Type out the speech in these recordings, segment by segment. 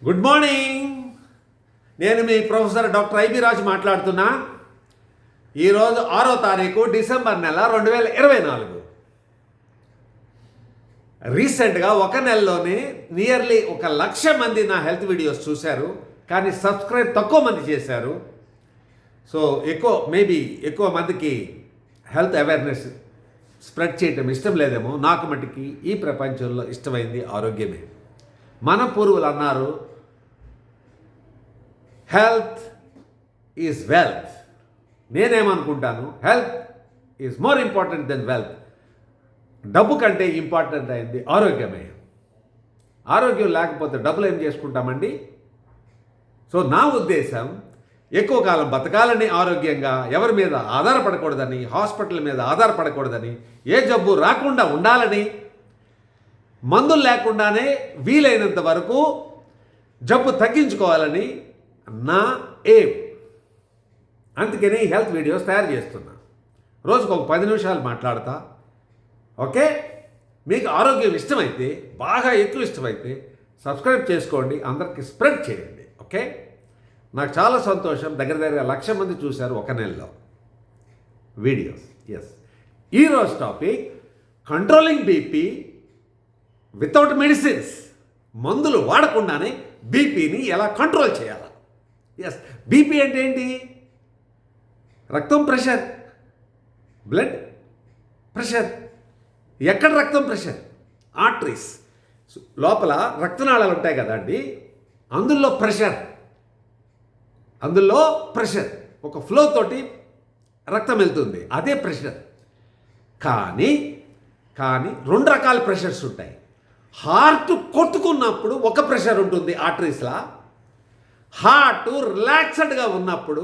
Good morning. నేను మీ professor doctor IB రాజు మాట్లాడుతున్నా. ఈరోజు 6వ తారీఖు డిసెంబర్ నెల 2024. రీసెంట్గా ఒక నెలలోనే నియర్లీ 1,00,000 మంది నా హెల్త్ వీడియోస్ చూశారు, కానీ సబ్స్క్రైబ్ తక్కువ మంది చేశారు. సో ఎక్కువ మందికి హెల్త్ అవేర్నెస్ స్ప్రెడ్ చేయటం ఇష్టం లేదేమో. నాకు మటుకి ఈ ప్రపంచంలో ఇష్టమైంది ఆరోగ్యమే. మన పూర్వులు అన్నారు, హెల్త్ ఈజ్ వెల్త్. నేనేమనుకుంటాను, health is more important than wealth. డబ్బు కంటే ఇంపార్టెంట్ అయింది ఆరోగ్యమే. ఆరోగ్యం లేకపోతే డబ్బులు ఏం చేసుకుంటామండి? సో నా ఉద్దేశం, ఎక్కువ కాలం బతకాలని, ఆరోగ్యంగా ఎవరి మీద ఆధారపడకూడదని, హాస్పిటల్ మీద ఆధారపడకూడదని, ఏ జబ్బు రాకుండా ఉండాలని, మందులు లేకుండానే వీలైనంత వరకు జబ్బు తగ్గించుకోవాలని నా ఎయిమ్. అందుకని హెల్త్ వీడియోస్ తయారు చేస్తున్నా. రోజుకు ఒక 10 నిమిషాలు మాట్లాడతా. ఓకే, మీకు ఆరోగ్యం ఇష్టమైతే, బాగా ఎక్కువ ఇష్టమైతే సబ్స్క్రైబ్ చేసుకోండి, అందరికి స్ప్రెడ్ చేయండి. ఓకే, నాకు చాలా సంతోషం. దగ్గర 1,00,000 మంది చూశారు ఒక నెలలో వీడియోస్. ఎస్, ఈరోజు topic controlling BP without medicines. మందులు వాడకుండానే బీపీని ఎలా కంట్రోల్ చేయాలి? ఎస్, బీపీ అంటే ఏంటి? రక్తం ప్రెషర్, బ్లడ్ ప్రెషర్. ఎక్కడ రక్తం ప్రెషర్? ఆర్టరీస్ లోపల రక్తనాళాలు ఉంటాయి కదండి, అందులో ప్రెషర్ ఒక ఫ్లో తోటి రక్తం వెళ్తుంది, అదే ప్రెషర్. కానీ 2 రకాల ప్రెషర్స్ ఉంటాయి. హార్ట్ కొట్టుకున్నప్పుడు ఒక ప్రెషర్ ఉంటుంది ఆర్టరీస్లా. హార్ట్ రిలాక్స్డ్గా ఉన్నప్పుడు,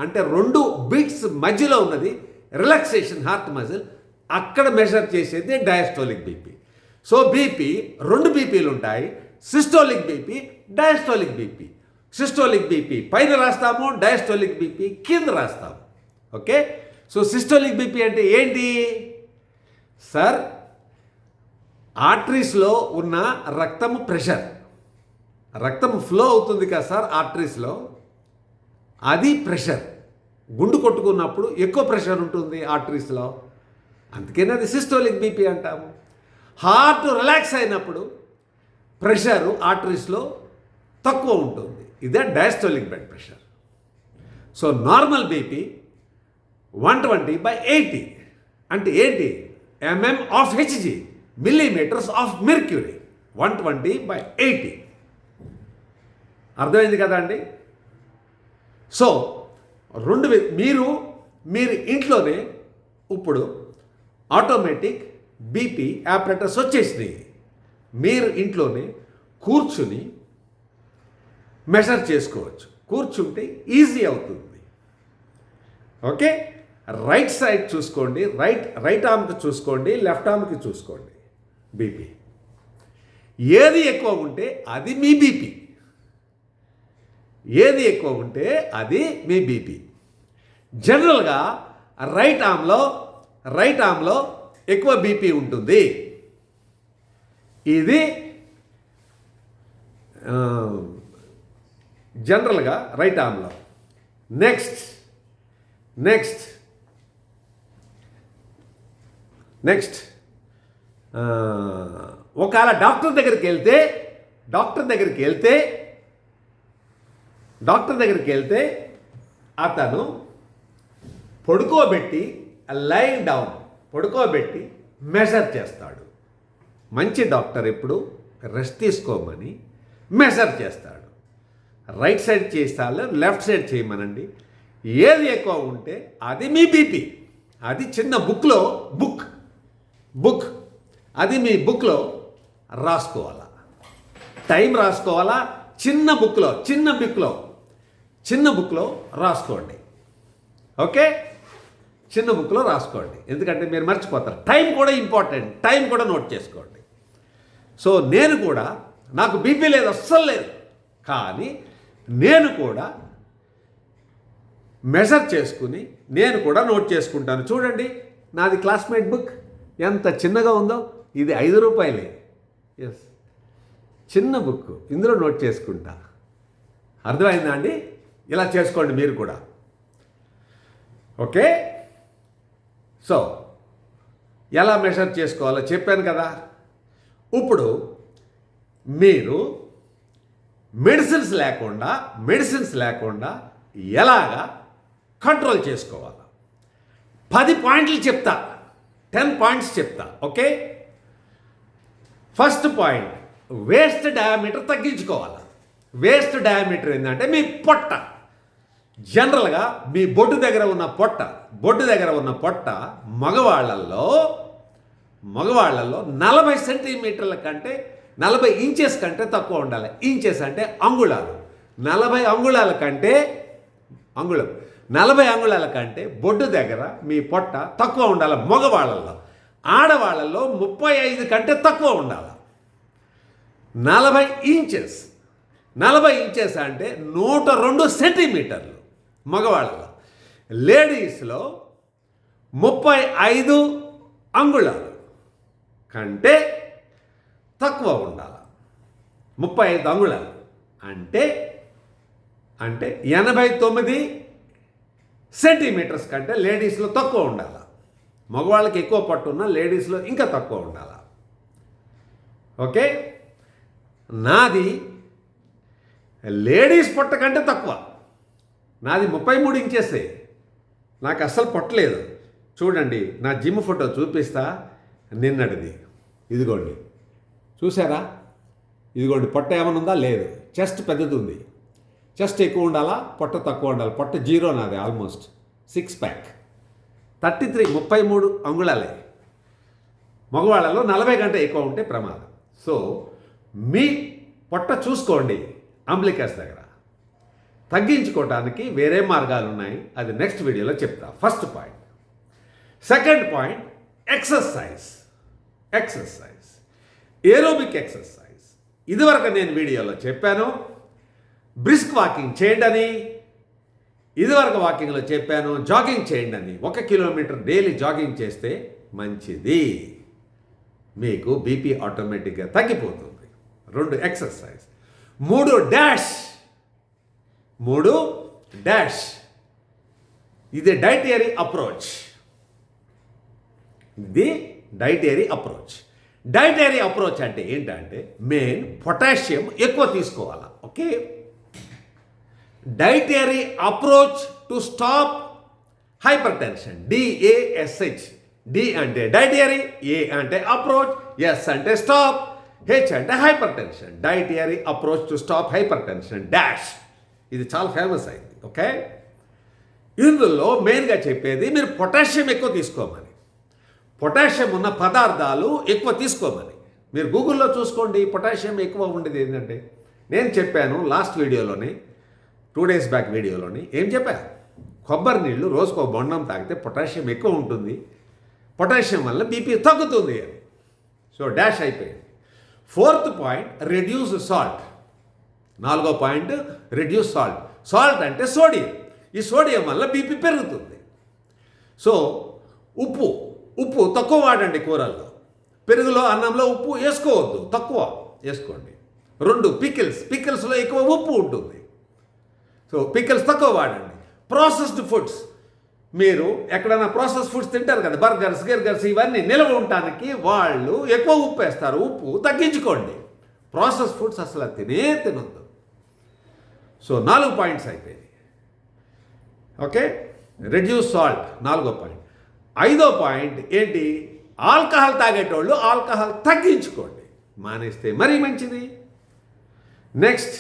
అంటే 2 బీట్స్ మధ్యలో ఉన్నది రిలాక్సేషన్, హార్ట్ మజిల్, అక్కడ మెజర్ చేసేది డయాస్టోలిక్ బీపీ. సో బీపీ 2 బీపీలు ఉంటాయి, systolic BP, diastolic BP. Systolic BP పైన రాస్తాము, డయాస్టోలిక్ బీపీ కింద రాస్తాము. ఓకే, సో సిస్టోలిక్ బీపీ అంటే ఏంటి సార్? ఆర్టరీస్లో ఉన్న రక్తము ప్రెషర్, రక్తము ఫ్లో అవుతుంది కదా సార్ ఆర్టరీస్లో, అది ప్రెషర్. గుండు కొట్టుకున్నప్పుడు ఎక్కువ ప్రెషర్ ఉంటుంది ఆర్టరీస్లో, అందుకని అది సిస్టోలిక్ బీపీ అంటాము. హార్ట్ రిలాక్స్ అయినప్పుడు ప్రెషరు ఆర్టరీస్లో తక్కువ ఉంటుంది, ఇదే diastolic blood pressure. So normal BP 120/80 అంటే ఏంటి? mm of Hg, millimeters of mercury. 120/80 అర్థమైంది కదా అండి? సో మీరు ఇంట్లోనే ఇప్పుడు ఆటోమేటిక్ బీపీ ఆపరేటర్స్ వచ్చేసినాయి. మీరు ఇంట్లోనే కూర్చుని మెజర్ చేసుకోవచ్చు. కూర్చుంటే ఈజీ అవుతుంది. ఓకే, రైట్ సైడ్ చూసుకోండి, రైట్ ఆర్మ్కి చూసుకోండి, లెఫ్ట్ ఆర్మ్కి చూసుకోండి. బీపీ ఏది ఎక్కువ ఉంటే అది మీ బీపీ, ఏది ఎక్కువ ఉంటే అది మీ బీపీ. జనరల్గా రైట్ ఆర్మ్లో ఎక్కువ బీపీ ఉంటుంది. ఇది జనరల్గా రైట్ ఆర్మ్లో. నెక్స్ట్ ఒకవేళ డాక్టర్ దగ్గరికి వెళ్తే అతను పడుకోబెట్టి మెజర్ చేస్తాడు. మంచి డాక్టర్ ఎప్పుడు రెస్ట్ తీసుకోమని మెజర్ చేస్తాడు. రైట్ సైడ్ చేస్తాలో లెఫ్ట్ సైడ్ చేయమనండి. ఏది ఎక్కువ ఉంటే అది మీ బీపీ. అది చిన్న బుక్ అది మీ బుక్లో రాసుకోవాలా, టైం రాసుకోవాలా. చిన్న బుక్లో రాసుకోండి. ఓకే, చిన్న బుక్లో రాసుకోండి, ఎందుకంటే మీరు మర్చిపోతారు. టైం కూడా ఇంపార్టెంట్, టైం కూడా నోట్ చేసుకోండి. సో నేను కూడా, నాకు బీపీ లేదు, అస్సలు లేదు, కానీ నేను కూడా మెజర్ చేసుకుని నేను కూడా నోట్ చేసుకుంటాను. చూడండి, నాది క్లాస్మేట్ బుక్ ఎంత చిన్నగా ఉందో. ఇది 5 రూపాయలే. ఎస్, చిన్న బుక్, ఇందులో నోట్ చేసుకుంటా. అర్థమైందా అండి? ఇలా చేసుకోండి మీరు కూడా. ఓకే, సో ఎలా మెషర్ చేసుకోవాలో చెప్పాను కదా. ఇప్పుడు మీరు మెడిసిన్స్ లేకుండా ఎలాగా కంట్రోల్ చేసుకోవాలి? 10 పాయింట్లు చెప్తా, 10 పాయింట్స్ చెప్తా. Okay, first point, waste diameter తగ్గించుకోవాలి. వేస్ట్ డయామీటర్ ఏంటంటే మీ పొట్ట. జనరల్గా మీ బొడ్డు దగ్గర ఉన్న పొట్ట మగవాళ్ళల్లో 40 సెంటీమీటర్ల కంటే 40 ఇంచెస్ కంటే తక్కువ ఉండాలి. ఇంచెస్ అంటే అంగుళాలు. 40 అంగుళాల కంటే బొడ్డు దగ్గర మీ పొట్ట తక్కువ ఉండాలి మగవాళ్ళల్లో. ఆడవాళ్ళల్లో 35 కంటే తక్కువ ఉండాలి. 40 ఇంచెస్ అంటే 102 సెంటీమీటర్లు మగవాళ్ళలో. లేడీస్లో 35 అంగుళాలు కంటే తక్కువ ఉండాలి. 35 అంగుళాలు అంటే 89 సెంటీమీటర్స్ కంటే లేడీస్లో తక్కువ ఉండాలి. మగవాళ్ళకి ఎక్కువ పట్టు ఉన్న లేడీస్లో ఇంకా తక్కువ ఉండాలి. ఓకే, నాది లేడీస్ పొట్ట కంటే తక్కువ. నాది 33 ఇంచెసే. నాకు అస్సలు పొట్టలేదు. చూడండి, నా జిమ్ ఫోటో చూపిస్తా, నిన్నటిది. ఇదిగోండి, చూసారా? ఇదిగోండి, పొట్ట ఏమైనా ఉందా? లేదు. చెస్ట్ పెద్దది ఉంది. చెస్ట్ ఎక్కువ ఉండాలా, పొట్ట తక్కువ ఉండాలి. పొట్ట 0 నాది, ఆల్మోస్ట్ 6 ప్యాక్. 33 అంగుళాలే. మగవాళ్ళలో 40 కంటే ఎక్కువ ఉంటే ప్రమాదం. సో మీ పొట్ట చూసుకోండి. అంబ్లికస్ దగ్గర తగ్గించుకోవడానికి వేరే మార్గాలు ఉన్నాయి. అది నెక్స్ట్ వీడియోలో చెప్తా. First point. Second point, exercise. Aerobic exercise. ఇదివరకు నేను వీడియోలో చెప్పాను, బ్రిస్క్ వాకింగ్ చేయండి అని. ఇదివరకు వాకింగ్లో చెప్పాను, జాగింగ్ చేయండి అని. 1 కిలోమీటర్ డైలీ జాగింగ్ చేస్తే మంచిది. మీకు బీపీ ఆటోమేటిక్గా తగ్గిపోతుంది. 2 ఎక్సర్సైజ్. 3 డాష్. ఇది డైటరీ అప్రోచ్. డైటరీ అప్రోచ్ అంటే ఏంటంటే మెయిన్ పొటాషియం ఎక్కువ తీసుకోవాలా. Okay, dietary approach to stop hyper tension. DASH. D అంటే డైటరీ, A అంటే అప్రోచ్, S అంటే స్టాప్, H అంటే hyper tension. Dietary approach to stop hyper tension dash. ఇది చాలా ఫేమస్ అయింది. ఓకే, ఇందులో మెయిన్గా చెప్పేది మీరు పొటాషియం ఎక్కువ తీసుకోమని. పొటాషియం ఉన్న పదార్థాలు ఎక్కువ తీసుకోమని. మీరు గూగుల్లో చూసుకోండి, పొటాషియం ఎక్కువ ఉండేది ఏంటంటే నేను చెప్పాను లాస్ట్ వీడియోలోని, 2 days బ్యాక్ వీడియోలోని ఏం చెప్పాను? కొబ్బరి నీళ్ళు రోజుకో బొండం తాగితే పొటాషియం ఎక్కువ ఉంటుంది, పొటాషియం వల్ల బీపీ తగ్గుతుంది అని. సో డాష్ అయిపోయింది. 4th point, reduce salt. 4వ పాయింట్, రెడ్యూస్ సాల్ట్. సాల్ట్ అంటే సోడియం. ఈ సోడియం వల్ల బీపీ పెరుగుతుంది. సో ఉప్పు తక్కువ వాడండి కూరల్లో. పెరుగులో, అన్నంలో ఉప్పు వేసుకోవద్దు, తక్కువ వేసుకోండి. 2 పికిల్స్లో ఎక్కువ ఉప్పు ఉంటుంది. సో పికిల్స్ తక్కువ వాడండి. Processed foods. మీరు ఎక్కడైనా ప్రాసెస్ ఫుడ్స్ తింటారు కదా, బర్గర్స్ ఇవన్నీ నిల్వ ఉండటానికి వాళ్ళు ఎక్కువ ఉప్పు వేస్తారు. ఉప్పు తగ్గించుకోండి. ప్రాసెస్ ఫుడ్స్ అసలు తినొద్దు. సో 4 పాయింట్స్ అయిపోయింది. ఓకే, రెడ్యూస్ సాల్ట్ 4వ పాయింట్. 5వ పాయింట్ ఏంటి? ఆల్కహాల్ తాగేటోళ్ళు ఆల్కహాల్ తగ్గించుకోండి, మానేస్తే మరీ మంచిది. నెక్స్ట్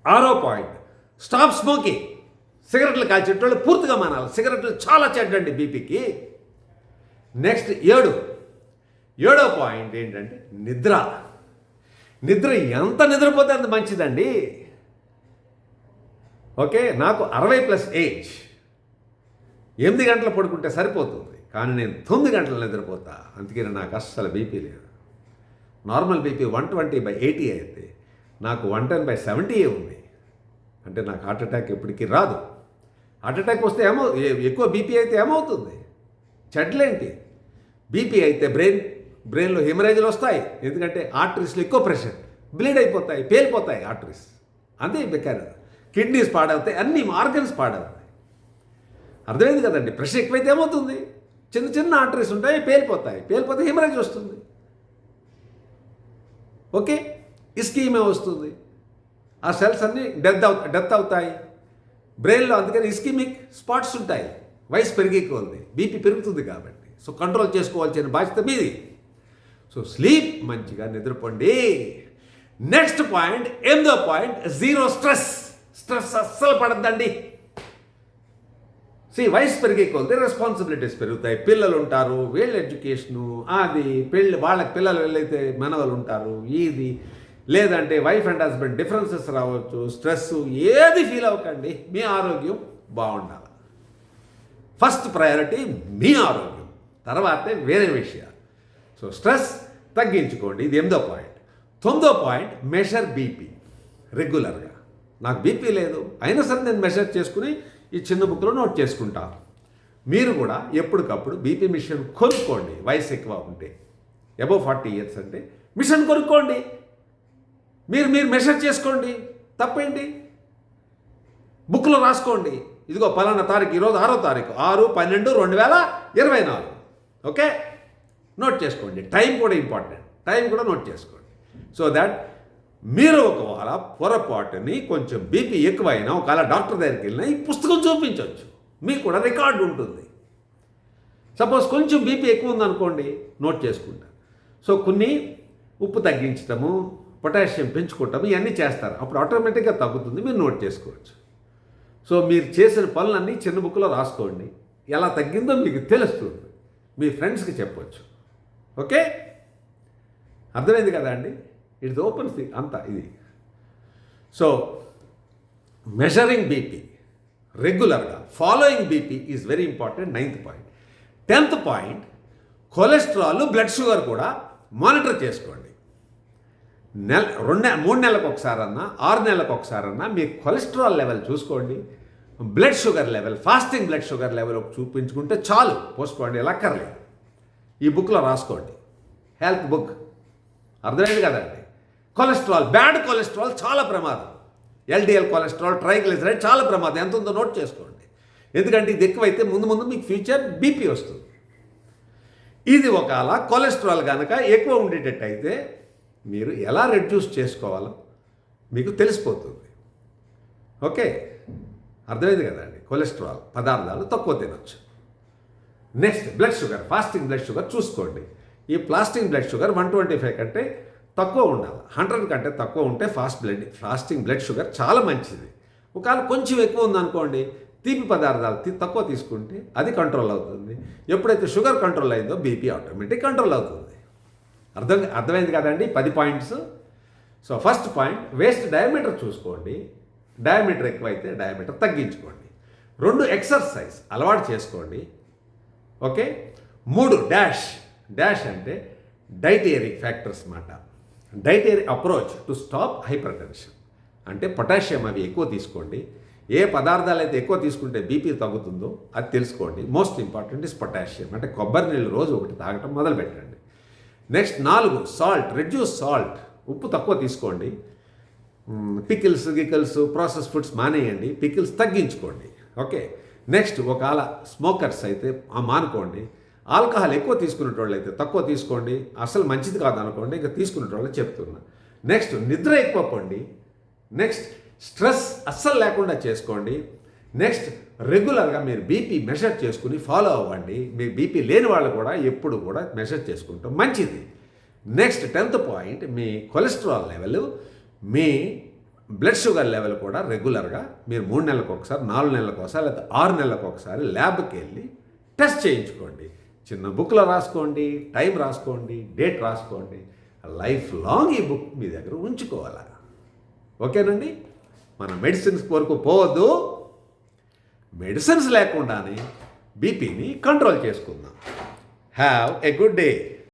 6వ పాయింట్, స్టాప్ స్మోకింగ్. సిగరెట్లు కాల్చేటోళ్ళు పూర్తిగా మానాలి. సిగరెట్లు చాలా చెడ్డండి బీపీకి. నెక్స్ట్ 7వ పాయింట్ ఏంటంటే నిద్ర. ఎంత నిద్రపోతే అంత మంచిదండి. ఓకే, నాకు 60+ ఏజ్. 8 గంటలు పడుకుంటే సరిపోతుంది, కానీ నేను 9 గంటలు నిద్రపోతా. అందుకని నాకు అస్సలు బీపీ లేదు. నార్మల్ బీపీ 120/80 అయితే నాకు 110/70 ఉంది. అంటే నాకు హార్ట్ అటాక్ ఎప్పటికీ రాదు. హార్ట్ అటాక్ వస్తే ఎక్కువ బీపీ అయితే ఏమవుతుంది? చెడ్లేంటి? బీపీ అయితే బ్రెయిన్లో హెమరేజ్లు వస్తాయి. ఎందుకంటే ఆర్టరీస్లో ఎక్కువ ప్రెషర్. బ్లీడ్ అయిపోతాయి, పేలిపోతాయి ఆర్టరీస్. అదే బెకార్. కిడ్నీస్ పాడవుతాయి, అన్ని ఆర్గన్స్ పాడవుతాయి. అర్థమైంది కదండి. ప్రెషర్ ఎక్కువైతే ఏమవుతుంది, చిన్న చిన్న ఆర్టరీస్ ఉంటాయి, పేలిపోతే హెమరేజ్ వస్తుంది. ఓకే, ఇస్కీమే వస్తుంది, ఆ సెల్స్ అన్నీ డెత్ అవుతాయి బ్రెయిన్లో. అందుకని ఇస్కీమిక్ స్పాట్స్ ఉంటాయి. వయసు పెరిగే కొలది బీపీ పెరుగుతుంది కాబట్టి. సో కంట్రోల్ చేసుకోవాల్సిన బాధ్యత మీది. సో స్లీప్, మంచిగా నిద్రపోండి. నెక్స్ట్ పాయింట్, 8వ పాయింట్, 0 స్ట్రెస్. స్ట్రెస్ అస్సలు పడద్దండి. వయసు పెరిగే కొలది రెస్పాన్సిబిలిటీస్ పెరుగుతాయి. పిల్లలు ఉంటారు, వీళ్ళ ఎడ్యుకేషను, అది వాళ్ళకి పిల్లలు వెళ్ళైతే మనవలు ఉంటారు, ఇది లేదంటే వైఫ్ అండ్ హస్బెండ్ డిఫరెన్సెస్ రావచ్చు, స్ట్రెస్. ఏది ఫీల్ అవ్వకండి, మీ ఆరోగ్యం బాగుండాలి. ఫస్ట్ ప్రయారిటీ మీ ఆరోగ్యం, తర్వాతే వేరే విషయాలు. సో స్ట్రెస్ తగ్గించుకోండి. ఇది 8వ పాయింట్. 9వ పాయింట్, మెషర్ బీపీ రెగ్యులర్గా. నాకు బీపీ లేదు, అయినా సరే నేను మెషర్ చేసుకుని ఈ చిన్న బుక్లో నోట్ చేసుకుంటాను. మీరు కూడా ఎప్పటికప్పుడు బీపీ మిషన్ కొనుక్కోండి. వయసు ఎక్కువ ఉంటే, అబవ్ 40 years అంటే మిషన్ కొనుక్కోండి. మీరు మెషర్ చేసుకోండి, తప్పేంటి? బుక్లో రాసుకోండి, ఇదిగో పలానా తారీఖు, ఈరోజు 6వ తారీఖు 6/12/2024. ఓకే, నోట్ చేసుకోండి. టైం కూడా ఇంపార్టెంట్, టైం కూడా నోట్ చేసుకోండి. సో దట్ మీరు ఒకవేళ పొరపాటుని కొంచెం బీపీ ఎక్కువైనా ఒకవేళ డాక్టర్ దగ్గరికి వెళ్ళినా ఈ పుస్తకం చూపించవచ్చు, మీకు కూడా రికార్డు ఉంటుంది. సపోజ్ కొంచెం బీపీ ఎక్కువ ఉందనుకోండి, నోట్ చేసుకుంటారు. సో కొన్ని ఉప్పు తగ్గించటము, పొటాషియం పెంచుకోవటం, ఇవన్నీ చేస్తారు. అప్పుడు ఆటోమేటిక్గా తగ్గుతుంది, మీరు నోట్ చేసుకోవచ్చు. సో మీరు చేసిన పనులన్నీ చిన్న బుక్లో రాసుకోండి. ఎలా తగ్గిందో మీకు తెలుస్తుంది, మీ ఫ్రెండ్స్కి చెప్పవచ్చు. ఓకే, అర్థమైంది కదా అండి. ఇట్స్ ఓపెన్ అంతా ఇది. సో మెజరింగ్ బీపీ రెగ్యులర్గా, following BP is very important. 9th point. 10th point, cholesterol, blood sugar కూడా మానిటర్ చేసుకోండి. 3 నెలలకు ఒకసారన్నా 6 నెలలకు ఒకసారన్నా మీ కొలెస్ట్రాల్ లెవెల్ చూసుకోండి. Blood sugar level, fasting blood sugar level చూపించుకుంటే చాలు, పోసుకోండి, ఎలక్కర్లేదు. ఈ బుక్లో రాసుకోండి, హెల్త్ బుక్. అర్థమైంది కదండి. కొలెస్ట్రాల్, బ్యాడ్ కొలెస్ట్రాల్ చాలా ప్రమాదం. ఎల్డిఎల్ కొలెస్ట్రాల్, ట్రైగ్లిసరైడ్ చాలా ప్రమాదం. ఎంత ఉందో నోట్ చేసుకోండి, ఎందుకంటే ఇది ఎక్కువైతే ముందు మీకు ఫ్యూచర్ బీపీ వస్తుంది. ఇది ఒకవేళ కొలెస్ట్రాల్ కనుక ఎక్కువ ఉండేటట్టయితే మీరు ఎలా రెడ్యూస్ చేసుకోవాలో మీకు తెలిసిపోతుంది. ఓకే, అర్థమైంది కదండి. కొలెస్ట్రాల్ పదార్థాలు తక్కువ తినొచ్చు. Next blood sugar, fasting blood sugar చూసుకోండి. ఈ ఫాస్టింగ్ బ్లడ్ షుగర్ 125 కంటే తక్కువ ఉండాలి. 100 కంటే తక్కువ ఉంటే ఫాస్టింగ్ బ్లడ్ షుగర్ చాలా మంచిది. ఒకవేళ కొంచెం ఎక్కువ ఉందనుకోండి, తీపి పదార్థాలు తక్కువ తీసుకుంటే అది కంట్రోల్ అవుతుంది. ఎప్పుడైతే షుగర్ కంట్రోల్ అయిందో బీపీ ఆటోమేటిక్ కంట్రోల్ అవుతుంది. అర్థమైంది కదండి. 10 points. So first point, waste diameter చూసుకోండి. డయామీటర్ ఎక్కువైతే డయామీటర్ తగ్గించుకోండి. 2 ఎక్సర్సైజ్ అలవాటు చేసుకోండి. ఓకే. 3 డాష్ అంటే డైటరీ ఫ్యాక్టర్స్ మాట. Dietary approach to stop hyper tension అంటే పొటాషియం అవి ఎక్కువ తీసుకోండి. ఏ పదార్థాలు అయితే ఎక్కువ తీసుకుంటే బీపీ తగ్గుతుందో అది తెలుసుకోండి. Most important is potassium. అంటే కొబ్బరి నీళ్ళు రోజు ఒకటి తాగటం మొదలు పెట్టండి. నెక్స్ట్ 4 సాల్ట్, రెడ్యూస్ సాల్ట్, ఉప్పు తక్కువ తీసుకోండి. పికిల్స్ ప్రాసెస్ ఫుడ్స్ మానేయండి, పికిల్స్ తగ్గించుకోండి. ఓకే. నెక్స్ట్ ఒకవేళ స్మోకర్స్ అయితే మానుకోండి. ఆల్కహాల్ ఎక్కువ తీసుకునేటోళ్ళు అయితే తక్కువ తీసుకోండి, అసలు మంచిది కాదనుకోండి, ఇంకా తీసుకునేటోళ్ళు చెప్తున్నా. నెక్స్ట్ నిద్ర ఎక్కువ పోండి. నెక్స్ట్ స్ట్రెస్ అస్సలు లేకుండా చేసుకోండి. నెక్స్ట్ రెగ్యులర్గా మీరు బీపీ మెషర్ చేసుకుని ఫాలో అవ్వండి. మీ బీపీ లేని వాళ్ళు కూడా ఎప్పుడు కూడా మెషర్ చేసుకుంటాం మంచిది. నెక్స్ట్ 10th పాయింట్, మీ కొలెస్ట్రాల్ లెవెల్, మీ బ్లడ్ షుగర్ లెవెల్ కూడా రెగ్యులర్గా మీరు 3 నెలలకు ఒకసారి, 4 నెలలకు ఒకసారి, లేదా 6 నెలలకు ఒకసారి ల్యాబ్కి వెళ్ళి టెస్ట్ చేయించుకోండి. చిన్న బుక్లో రాసుకోండి, టైం రాసుకోండి, డేట్ రాసుకోండి. లైఫ్ లాంగ్ ఈ బుక్ మీ దగ్గర ఉంచుకోవాలి. ఓకేనండి. మన మెడిసిన్స్ వరకు పోవద్దు, మెడిసిన్స్ లేకుండానే బీపీని కంట్రోల్ చేసుకుందాం. Have a good day.